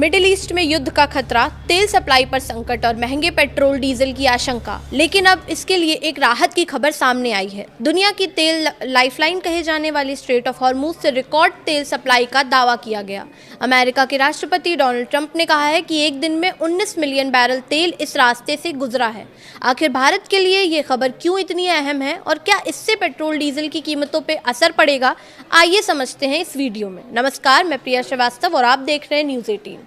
Middle east में युद्ध का खतरा, तेल सप्लाई पर संकट और महंगे पेट्रोल डीजल की आशंका। लेकिन अब इसके लिए एक राहत की खबर सामने आई है। दुनिया की तेल लाइफलाइन कहे जाने वाली स्ट्रेट ऑफ हॉर्मुज से रिकॉर्ड तेल सप्लाई का दावा किया गया। अमेरिका के राष्ट्रपति डोनाल्ड ट्रंप ने कहा है कि एक दिन में 19 मिलियन बैरल तेल इस रास्ते से गुजरा है। आखिर भारत के लिए ये खबर क्यों इतनी अहम है और क्या इससे पेट्रोल डीजल की कीमतों पर असर पड़ेगा, आइए समझते हैं इस वीडियो में। नमस्कार, मैं प्रिया श्रीवास्तव और आप देख रहे हैं न्यूज़ 18।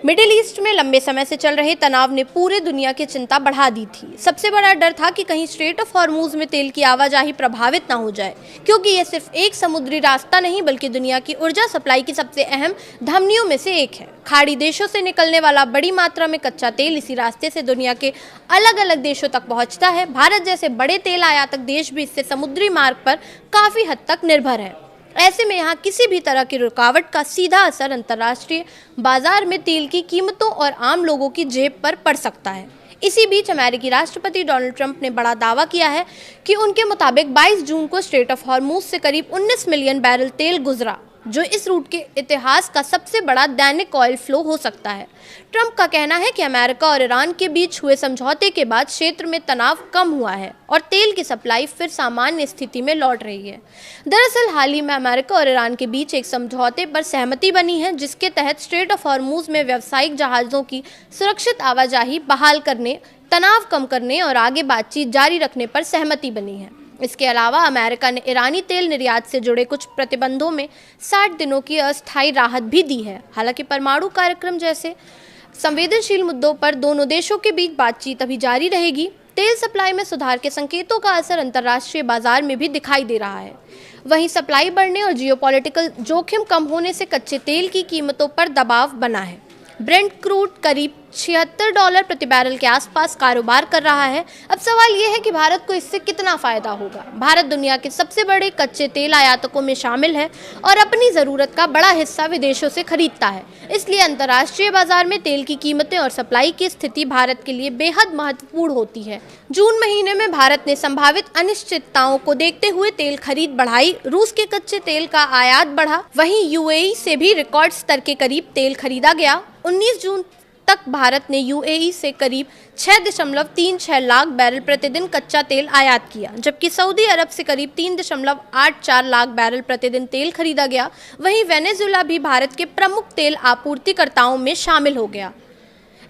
मिडिल ईस्ट में लंबे समय से चल रहे तनाव ने पूरे दुनिया की चिंता बढ़ा दी थी। सबसे बड़ा डर था कि कहीं स्ट्रेट ऑफ हॉर्मुज में तेल की आवाजाही प्रभावित न हो जाए, क्योंकि यह सिर्फ एक समुद्री रास्ता नहीं बल्कि दुनिया की ऊर्जा सप्लाई की सबसे अहम धमनियों में से एक है। खाड़ी देशों से निकलने वाला बड़ी मात्रा में कच्चा तेल इसी रास्ते से दुनिया के अलग अलग देशों तक पहुंचता है। भारत जैसे बड़े तेल आयातक देश भी इससे समुद्री मार्ग पर काफी हद तक निर्भर है। ऐसे में यहाँ किसी भी तरह की रुकावट का सीधा असर अंतर्राष्ट्रीय बाजार में तेल की कीमतों और आम लोगों की जेब पर पड़ सकता है। इसी बीच अमेरिकी राष्ट्रपति डोनाल्ड ट्रंप ने बड़ा दावा किया है कि उनके मुताबिक 22 जून को स्ट्रेट ऑफ हॉर्मुज से करीब 19 मिलियन बैरल तेल गुजरा, जो इस रूट के इतिहास का सबसे बड़ा दैनिक ऑयल फ्लो हो सकता है। ट्रंप का कहना है कि अमेरिका और ईरान के बीच हुए समझौते के बाद क्षेत्र में तनाव कम हुआ है और तेल की सप्लाई फिर सामान्य स्थिति में लौट रही है। दरअसल हाल ही में अमेरिका और ईरान के बीच एक समझौते पर सहमति बनी है, जिसके तहत स्ट्रेट ऑफ हॉर्मुज में व्यावसायिक जहाज़ों की सुरक्षित आवाजाही बहाल करने, तनाव कम करने और आगे बातचीत जारी रखने पर सहमति बनी है। इसके अलावा अमेरिका ने ईरानी तेल निर्यात से जुड़े कुछ प्रतिबंधों में 60 दिनों की अस्थायी राहत भी दी है। हालांकि परमाणु कार्यक्रम जैसे संवेदनशील मुद्दों पर दोनों देशों के बीच बातचीत अभी जारी रहेगी। तेल सप्लाई में सुधार के संकेतों का असर अंतर्राष्ट्रीय बाजार में भी दिखाई दे रहा है। वहीं सप्लाई बढ़ने और जियोपॉलिटिकल जोखिम कम होने से कच्चे तेल की कीमतों पर दबाव बना है। ब्रेंट क्रूड करीब $76 प्रति बैरल के आसपास कारोबार कर रहा है। अब सवाल यह है कि भारत को इससे कितना फायदा होगा। भारत दुनिया के सबसे बड़े कच्चे तेल आयातकों में शामिल है और अपनी ज़रूरत का बड़ा हिस्सा विदेशों से खरीदता है। इसलिए अंतर्राष्ट्रीय बाजार में तेल की कीमतें और सप्लाई की स्थिति भारत के लिए बेहद महत्वपूर्ण होती है। जून महीने में भारत ने संभावित अनिश्चितताओं को देखते हुए तेल खरीद बढ़ाई। रूस के कच्चे तेल का आयात बढ़ा। वहीं यूएई से भी रिकॉर्ड स्तर के करीब तेल खरीदा गया। 19 जून तक भारत ने यूएई से करीब 6.36 लाख बैरल प्रतिदिन कच्चा तेल आयात किया, जबकि सऊदी अरब से करीब 3.84 लाख बैरल प्रतिदिन तेल खरीदा गया। वहीं वेनेजुएला भी भारत के प्रमुख तेल आपूर्तिकर्ताओं में शामिल हो गया।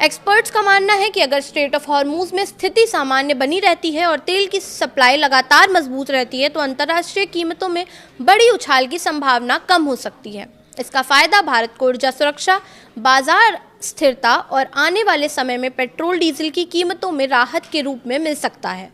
एक्सपर्ट्स का मानना है कि अगर स्ट्रेट ऑफ हॉर्मुज में स्थिति सामान्य बनी रहती है और तेल की सप्लाई लगातार मजबूत रहती है तो अंतर्राष्ट्रीय कीमतों में बड़ी उछाल की संभावना कम हो सकती है। इसका फायदा भारत को ऊर्जा सुरक्षा, बाजार स्थिरता और आने वाले समय में पेट्रोल डीजल की कीमतों में राहत के रूप में मिल सकता है।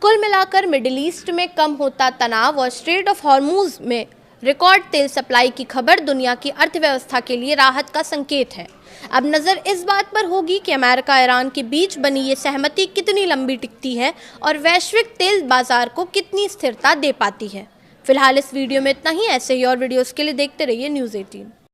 कुल मिलाकर मिडिल ईस्ट में कम होता तनाव और स्ट्रेट ऑफ हॉर्मुज में रिकॉर्ड तेल सप्लाई की खबर दुनिया की अर्थव्यवस्था के लिए राहत का संकेत है। अब नज़र इस बात पर होगी कि अमेरिका ईरान के बीच बनी ये सहमति कितनी लंबी टिकती है और वैश्विक तेल बाजार को कितनी स्थिरता दे पाती है। फिलहाल इस वीडियो में इतना ही। ऐसे ही और वीडियोस के लिए देखते रहिए न्यूज़ 18।